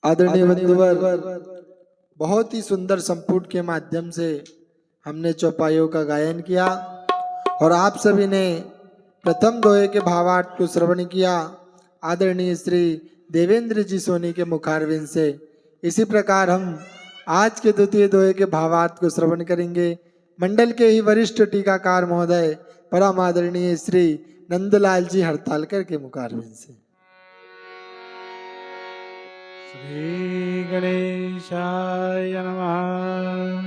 आदरणीय बंधुवर, बहुत ही सुंदर संपुट के माध्यम से हमने चौपाइयों का गायन किया और आप सभी ने प्रथम दोहे के भावार्थ को श्रवण किया आदरणीय श्री देवेंद्र जी सोनी के मुखारविंद से। इसी प्रकार हम आज के द्वितीय दोहे के भावार्थ को श्रवण करेंगे मंडल के ही वरिष्ठ टीकाकार महोदय परम आदरणीय श्री नंदलाल जी हड़तालकर के मुखारविंद से। श्री गणेशाय नमः।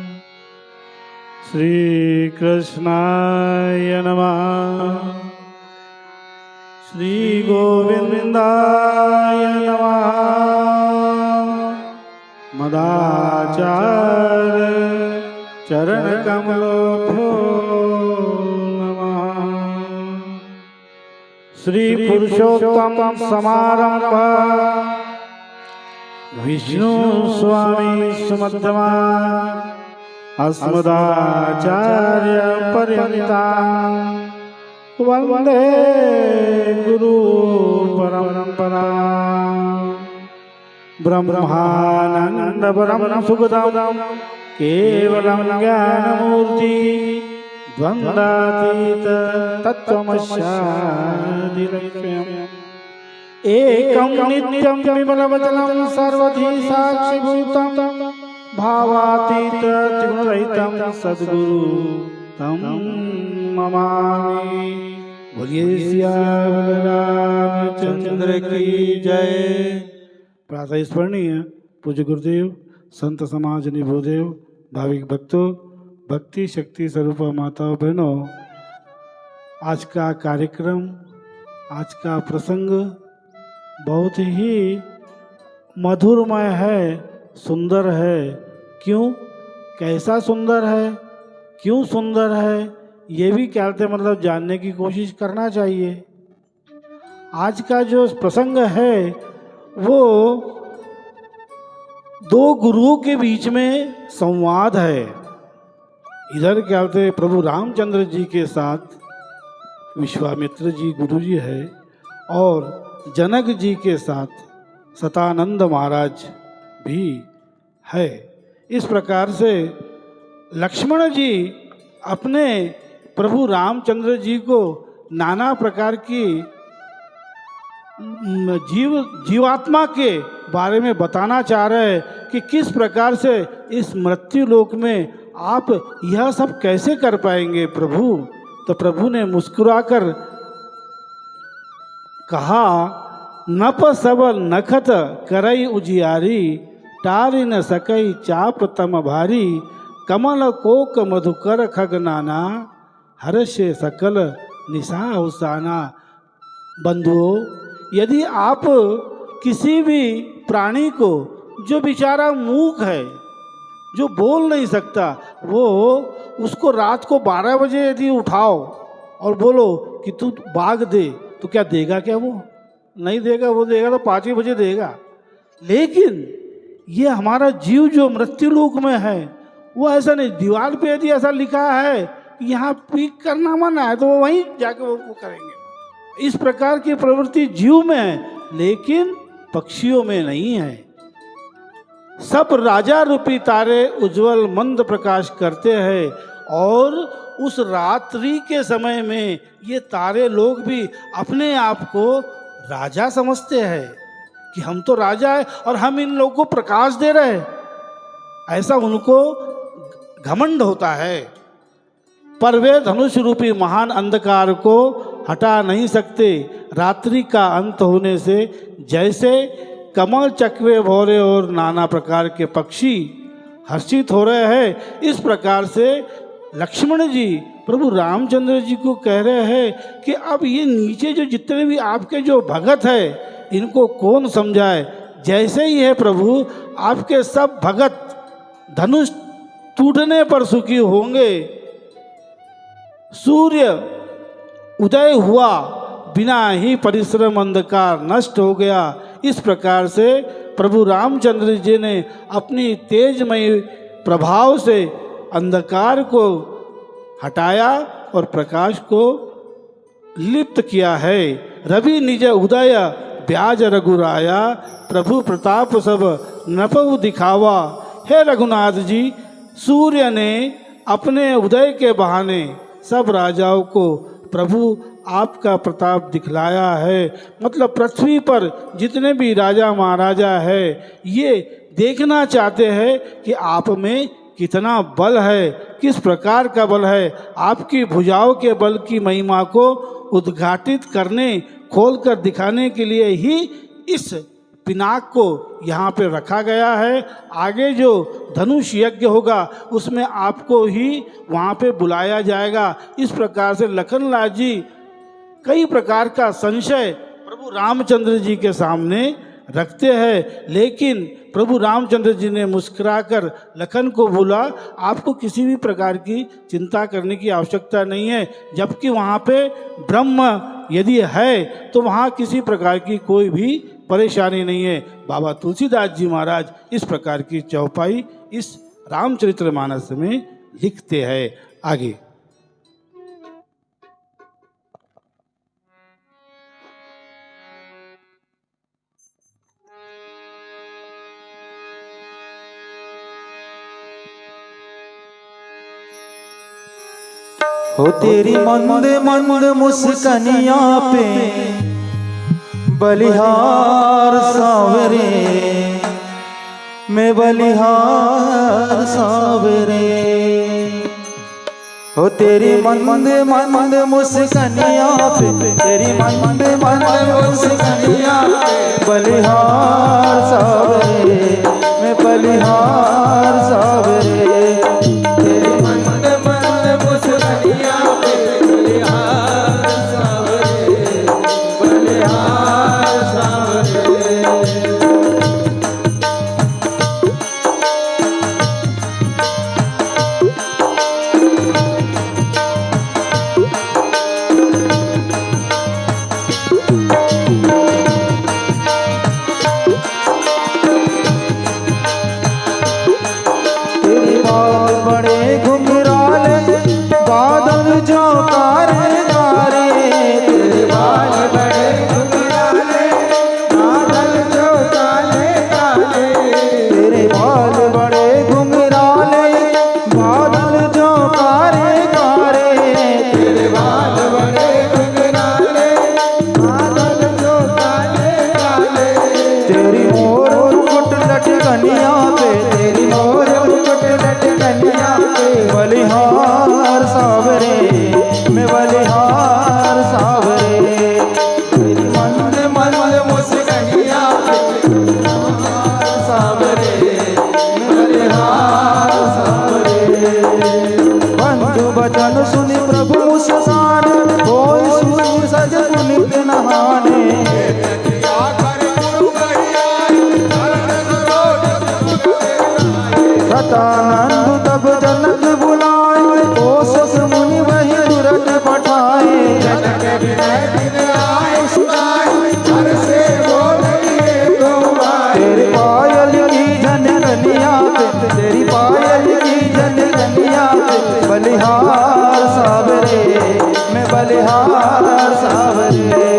श्री कृष्णाय नमः। श्री गोविंदाय नमः। मदाचार्य चरण कमलोभ्यो नमः। श्री पुरुषोत्तम समारंभ विष्णु स्वामी सुमध्यमा अस्मदाचार्य पर्यन्तां वन्दे गुरु परंपरा। ब्रह्मानंद परम सुखदं केवलं ज्ञानमूर्ति द्वन्द्वातीत तत्त्वमस्यादिलक्ष्यम् एकं नित्यं विमलवचनं सर्वधि साक्षिभूतं भावातीत त्रिगुणरहितं सद्गुरु तं नमामि। बोलिए सियावर रामचंद्र की जय। प्रातः स्मरणीय पूज्य गुरुदेव संत समाज निभोदेव भाविक भक्तों भक्ति शक्ति स्वरूप माताओं बहनों, आज का कार्यक्रम आज का प्रसंग बहुत ही मधुरमय है, सुंदर है। क्यों, कैसा सुंदर है, क्यों सुंदर है, ये भी कहते मतलब जानने की कोशिश करना चाहिए। आज का जो प्रसंग है वो दो गुरुओं के बीच में संवाद है। इधर क्या बोलते प्रभु रामचंद्र जी के साथ विश्वामित्र जी गुरु जी है और जनक जी के साथ सतानंद महाराज भी है। इस प्रकार से लक्ष्मण जी अपने प्रभु रामचंद्र जी को नाना प्रकार की जीवात्मा के बारे में बताना चाह रहे हैं कि किस प्रकार से इस मृत्यु लोक में आप यह सब कैसे कर पाएंगे प्रभु। तो प्रभु ने मुस्कुराकर कहा, नप सब नखत करई उजियारी टारी न सकई चाप तम भारी कमल कोक मधुकर खग नाना हर्षे सकल निशा हुसाना। बंधुओं, यदि आप किसी भी प्राणी को जो बेचारा मूक है, जो बोल नहीं सकता, वो उसको रात को 12 बजे यदि उठाओ और बोलो कि तू बाग दे, तो क्या देगा? क्या वो नहीं देगा? वो देगा तो 5 ही बजे देगा। लेकिन ये हमारा जीव जो मृत्यु लोक में है वो ऐसा नहीं। दीवार पे यदि ऐसा लिखा है कि यहाँ पीक करना मना है तो वो वहीं जाके वो करेंगे। इस प्रकार की प्रवृत्ति जीव में है, लेकिन पक्षियों में नहीं है। सब राजा रूपी तारे उज्जवल मंद प्रकाश करते हैं और उस रात्रि के समय में ये तारे लोग भी अपने आप को राजा समझते हैं कि हम तो राजा है और हम इन लोगों को प्रकाश दे रहे हैं, ऐसा उनको घमंड होता है। पर वे धनुष रूपी महान अंधकार को हटा नहीं सकते। रात्रि का अंत होने से जैसे कमल चकवे भौरे और नाना प्रकार के पक्षी हर्षित हो रहे हैं, इस प्रकार से लक्ष्मण जी प्रभु रामचंद्र जी को कह रहे हैं कि अब ये नीचे जो जितने भी आपके जो भगत है इनको कौन समझाए। जैसे ही है प्रभु, आपके सब भगत धनुष टूटने पर सुखी होंगे। सूर्य उदय हुआ, बिना ही परिश्रम अंधकार नष्ट हो गया। इस प्रकार से प्रभु रामचंद्र जी ने अपनी तेजमयी प्रभाव से अंधकार को हटाया और प्रकाश को लिप्त किया है। रवि निज उदय ब्याज रघुराया, प्रभु प्रताप सब नपउ दिखावा। हे रघुनाथ जी, सूर्य ने अपने उदय के बहाने सब राजाओं को प्रभु आपका प्रताप दिखलाया है। मतलब पृथ्वी पर जितने भी राजा महाराजा है ये देखना चाहते हैं कि आप में कितना बल है, किस प्रकार का बल है। आपकी भुजाओं के बल की महिमा को उद्घाटित करने, खोलकर दिखाने के लिए ही इस पिनाक को यहाँ पे रखा गया है। आगे जो धनुष यज्ञ होगा उसमें आपको ही वहाँ पे बुलाया जाएगा। इस प्रकार से लखनलाल जी कई प्रकार का संशय प्रभु रामचंद्र जी के सामने रखते हैं, लेकिन प्रभु रामचंद्र जी ने मुस्कुराकर लखन को बोला, आपको किसी भी प्रकार की चिंता करने की आवश्यकता नहीं है। जबकि वहाँ पे ब्रह्म यदि है तो वहाँ किसी प्रकार की कोई भी परेशानी नहीं है। बाबा तुलसीदास जी महाराज इस प्रकार की चौपाई इस रामचरितमानस में लिखते हैं। आगे हो तेरी मंद मंद मुस्कनिया पे बलिहार सावरे, मैं बलिहार सावरे। हो तेरी मंद मंद मुस्कनिया पे, तेरी मंद मंद मुस्कनिया पे बलिहार सावरे, मैं बलिहार सावरे। तेरी मंद मंद मुस्कनिया पे बलिहार सावरे, बलिहार सावरे। बलिहार सावरे, मैं बलिहार सावरे। तेरी मंद मंद मुस्कनिया पे बलिहार सावरे, मैं बलिहार सावरे। बंधु बचन सुनि प्रभु मुस्काने, होय सूझ सज पुनित नहाने। सतानंद तब जनक बुलाए, कोसस मुनि वही तुरंत पठाए। जनक विनय दिन आए सुनाए, हर से बोलिए तो आए। तेरी पायल की झनकनिया पे, तेरी पायल की झनकनिया पे बलिहार सावरे, मैं बलिहार सावरे।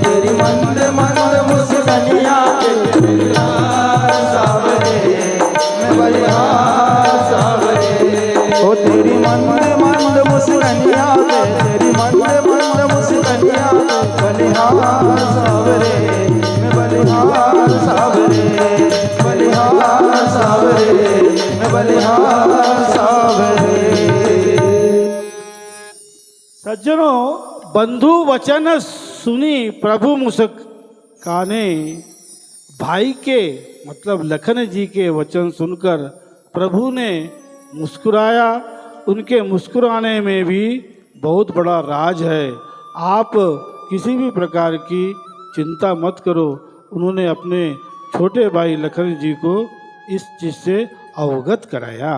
तेरी मंद मंद मुस्कनिया पे बलिहार सावरे, मैं बलिहार सावरे। ओ तेरी मंद मंद मुस्कनिया पे, तेरी मंद मंद मुस्कनिया पे बलिहार सावरे, मैं बलिहार सावरे। बलिहार सावरे, मैं बलिहार सावरे। सज्जनों, बंधु वचन सुनी प्रभु मुस्काने। भाई के मतलब लखन जी के वचन सुनकर प्रभु ने मुस्कुराया। उनके मुस्कुराने में भी बहुत बड़ा राज है। आप किसी भी प्रकार की चिंता मत करो। उन्होंने अपने छोटे भाई लखन जी को इस चीज़ से अवगत कराया।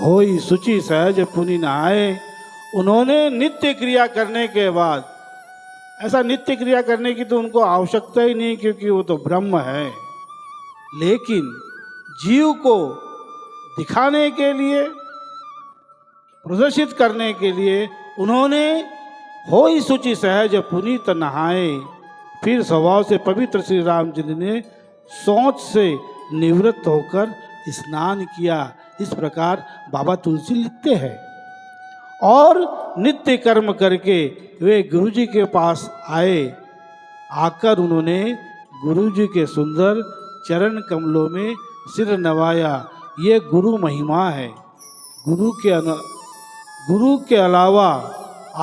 होई सुचि सहज पुनि नहाए। उन्होंने नित्य क्रिया करने के बाद, ऐसा नित्य क्रिया करने की तो उनको आवश्यकता ही नहीं क्योंकि वो तो ब्रह्म है, लेकिन जीव को दिखाने के लिए, प्रदर्शित करने के लिए उन्होंने होई सुचि सहज पुनीत नहाए। फिर स्वभाव से पवित्र श्री रामचंद्र ने सोच से निवृत्त होकर स्नान किया। इस प्रकार बाबा तुलसी लिखते हैं। और नित्य कर्म करके वे गुरुजी के पास आए। आकर उन्होंने गुरुजी के सुंदर चरण कमलों में सिर नवाया। ये गुरु महिमा है। गुरु के अलावा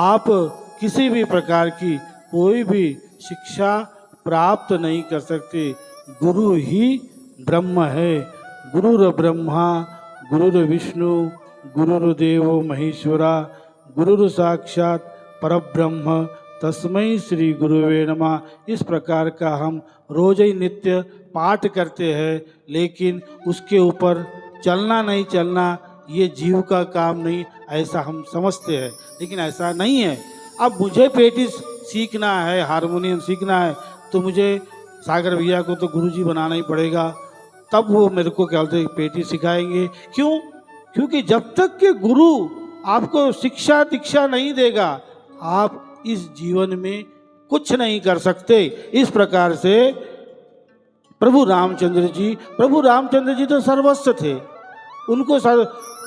आप किसी भी प्रकार की कोई भी शिक्षा प्राप्त नहीं कर सकते। गुरु ही ब्रह्म है। गुरुर ब्रह्मा गुरुर विष्णु गुरुर्देवो महेश्वरा गुरुर साक्षात परब्रह्म तस्मै श्री गुरुवे नमः। इस प्रकार का हम रोज ही नित्य पाठ करते हैं, लेकिन उसके ऊपर चलना नहीं चलना ये जीव का काम नहीं, ऐसा हम समझते हैं, लेकिन ऐसा नहीं है। अब मुझे पेटिस सीखना है, हारमोनियम सीखना है, तो मुझे सागर भैया को तो गुरुजी बनाना ही पड़ेगा, तब वो मेरे को क्या बोलते पेटिस सिखाएंगे। क्यों? क्योंकि जब तक के गुरु आपको शिक्षा दीक्षा नहीं देगा, आप इस जीवन में कुछ नहीं कर सकते। इस प्रकार से प्रभु रामचंद्र जी तो सर्वस्व थे। उनको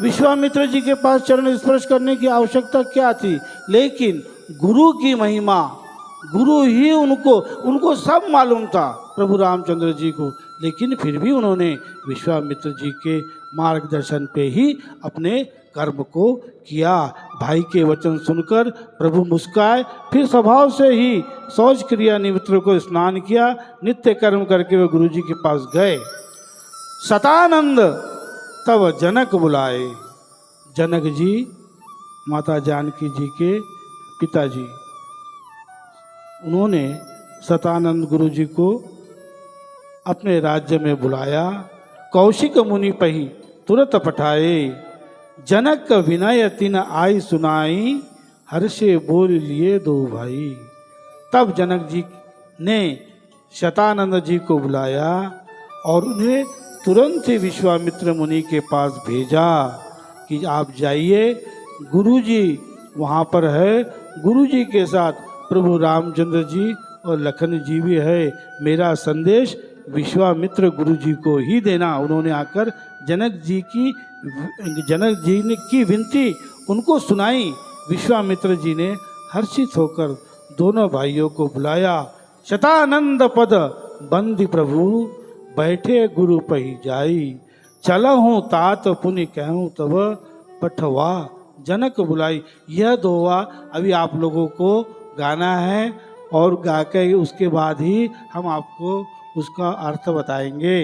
विश्वामित्र जी के पास चरण स्पर्श करने की आवश्यकता क्या थी? लेकिन गुरु की महिमा, गुरु ही उनको सब मालूम था प्रभु रामचंद्र जी को, लेकिन फिर भी उन्होंने विश्वामित्र जी के मार्गदर्शन पे ही अपने कर्म को किया। भाई के वचन सुनकर प्रभु मुस्काए, फिर स्वभाव से ही शौच क्रिया निवृत्त को स्नान किया। नित्य कर्म करके वे गुरु जी के पास गए। शतानंद तब जनक बुलाए। जनक जी माता जानकी जी के पिताजी, उन्होंने शतानंद गुरु जी को अपने राज्य में बुलाया। कौशिक मुनि पही तुरत पठाए, जनक विनय तिन आई सुनाई, हर्षे बोल लिए दो भाई। तब जनक जी ने शतानंद जी को बुलाया और उन्हें तुरंत ही विश्वामित्र मुनि के पास भेजा कि आप जाइए, गुरुजी वहाँ पर है, गुरुजी के साथ प्रभु रामचंद्र जी और लखन जी भी है। मेरा संदेश विश्वामित्र गुरुजी को ही देना। उन्होंने आकर जनक जी ने की विनती उनको सुनाई। विश्वामित्र जी ने हर्षित होकर दोनों भाइयों को बुलाया। शतानंद पद बंदी प्रभु, बैठे गुरु पही जाई, चलहूँ तात पुनि कहूँ तब पठवा, जनक बुलाई। यह दोहा अभी आप लोगों को गाना है और गा के उसके बाद ही हम आपको उसका अर्थ बताएंगे।